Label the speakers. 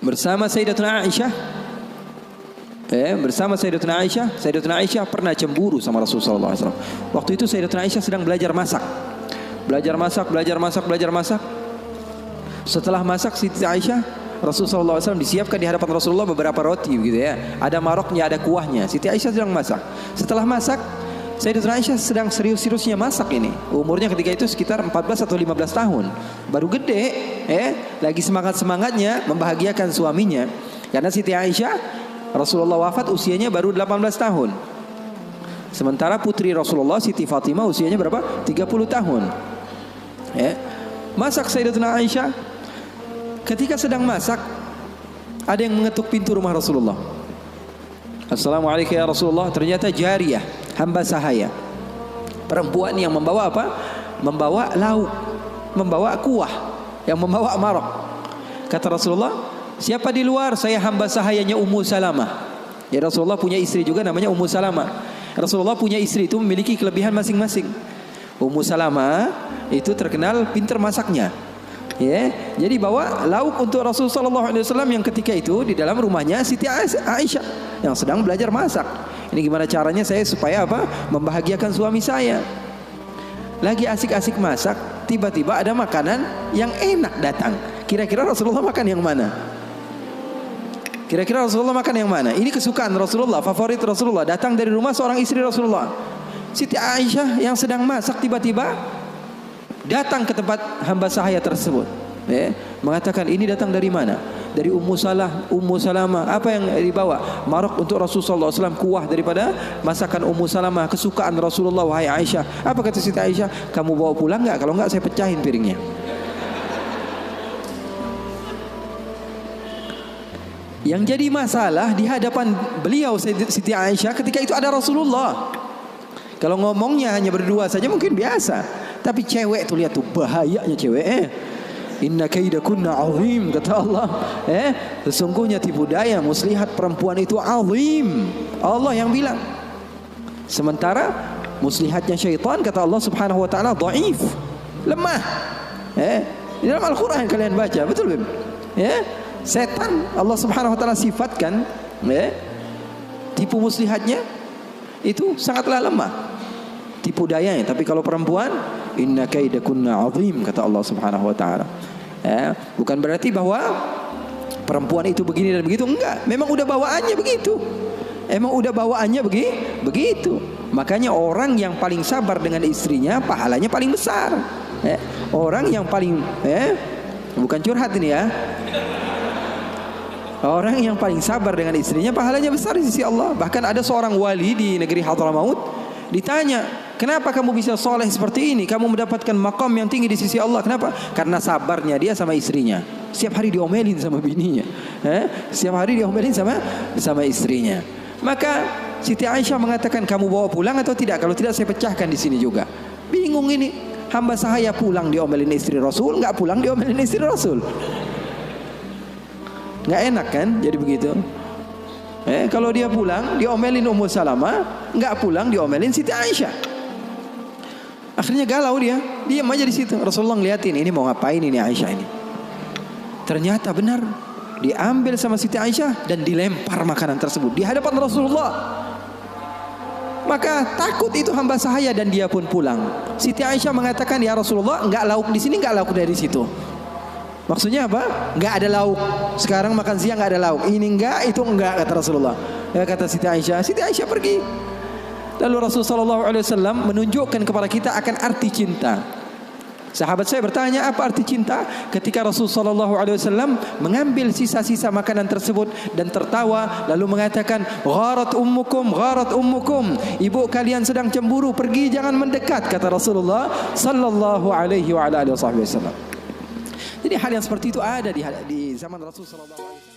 Speaker 1: bersama Sayyidatuna Aisyah. Bersama Sayyidatuna Aisyah pernah cemburu sama Rasulullah SAW. Waktu itu Sayyidatuna Aisyah sedang belajar masak. Setelah masak Siti Aisyah, Rasulullah SAW disiapkan di hadapan Rasulullah beberapa roti gitu ya. Ada maroknya, ada kuahnya. Siti Aisyah sedang masak. Setelah masak, Sayyidatuna Aisyah sedang serius-seriusnya masak ini. Umurnya ketika itu sekitar 14 atau 15 tahun. Baru gede, lagi semangat-semangatnya membahagiakan suaminya. Karena Siti Aisyah, Rasulullah wafat usianya baru 18 tahun. Sementara putri Rasulullah Siti Fatimah usianya berapa? 30 tahun. Masak Sayyidatuna Aisyah. Ketika sedang masak, ada yang mengetuk pintu rumah Rasulullah. Assalamualaikum ya Rasulullah. Ternyata jariyah, hamba sahaya, perempuan yang membawa apa? Membawa lauk, membawa kuah, yang membawa marok. Kata Rasulullah, siapa di luar? Saya hamba sahayanya Ummu Salamah. Ya, Rasulullah punya istri juga namanya Ummu Salamah. Rasulullah punya istri itu memiliki kelebihan masing-masing. Ummu Salamah itu terkenal pintar masaknya. Jadi bawa lauk untuk Rasulullah SAW yang ketika itu di dalam rumahnya Siti Aisyah yang sedang belajar masak. Ini gimana caranya saya supaya apa? Membahagiakan suami saya. Lagi asik-asik masak, tiba-tiba ada makanan yang enak datang. Kira-kira Rasulullah makan yang mana? Kira-kira Rasulullah makan yang mana? Ini kesukaan Rasulullah, favorit Rasulullah. Datang dari rumah seorang istri Rasulullah. Siti Aisyah yang sedang masak tiba-tiba datang ke tempat hamba sahaya tersebut. Mengatakan, ini datang dari mana? Dari Ummu Salamah. Apa yang dibawa? Marok untuk Rasulullah SAW, kuah daripada masakan Ummu Salamah, kesukaan Rasulullah. Wahai Aisyah. Apa kata Siti Aisyah? Kamu bawa pulang nggak? Kalau nggak saya pecahin piringnya. Yang jadi masalah di hadapan beliau Siti Aisyah ketika itu ada Rasulullah. Kalau ngomongnya hanya berdua saja mungkin biasa. Tapi cewek tuh, lihat tuh bahayanya cewek. Inna kaidakunna azim, kata Allah. Sesungguhnya tipu daya muslihat perempuan itu azim. Allah yang bilang. Sementara muslihatnya syaitan, kata Allah Subhanahu wa taala, dhaif, lemah. Di dalam Al-Qur'an kalian baca, betul belum? Setan Allah Subhanahu wa taala sifatkan tipu muslihatnya itu sangatlah lemah, tipu dayanya. Tapi kalau perempuan, inna kaidakunna azim, kata Allah Subhanahu wa taala. Bukan berarti bahwa perempuan itu begini dan begitu, enggak. Memang udah bawaannya begitu. Begitu. Makanya orang yang paling sabar dengan istrinya pahalanya paling besar. Orang yang paling bukan curhat ini ya. Orang yang paling sabar dengan istrinya pahalanya besar di sisi Allah. Bahkan ada seorang wali di negeri Hadramaut ditanya, kenapa kamu bisa soleh seperti ini? Kamu mendapatkan maqam yang tinggi di sisi Allah. Kenapa? Karena sabarnya dia sama istrinya. Setiap hari diomelin sama bininya. Setiap hari diomelin sama istrinya. Maka Siti Aisyah mengatakan, kamu bawa pulang atau tidak? Kalau tidak saya pecahkan di sini juga. Bingung ini. Hamba sahaya pulang diomelin istri Rasul, nggak pulang diomelin istri Rasul. Nggak enak kan jadi begitu. Kalau dia pulang diomelin Ummu Salamah, nggak pulang diomelin Siti Aisyah. Akhirnya galau dia, diam aja di situ. Rasulullah ngeliatin, ini mau ngapain ini Aisyah ini. Ternyata benar, diambil sama Siti Aisyah dan dilempar makanan tersebut di hadapan Rasulullah. Maka takut itu hamba sahaya dan dia pun pulang. Siti Aisyah mengatakan, ya Rasulullah, nggak lauk di sini, nggak lauk dari situ. Maksudnya apa? Nggak ada lauk. Sekarang makan siang nggak ada lauk. Ini enggak, itu enggak, kata Rasulullah. Kata Siti Aisyah. Siti Aisyah pergi. Lalu Rasulullah SAW menunjukkan kepada kita akan arti cinta. Sahabat saya bertanya, apa arti cinta? Ketika Rasulullah SAW mengambil sisa-sisa makanan tersebut dan tertawa, lalu mengatakan, gharat ummukum. Ibu kalian sedang cemburu, pergi, jangan mendekat, kata Rasulullah Sallallahu Alaihi Wasallam. Jadi hal yang seperti itu ada di zaman Rasulullah SAW.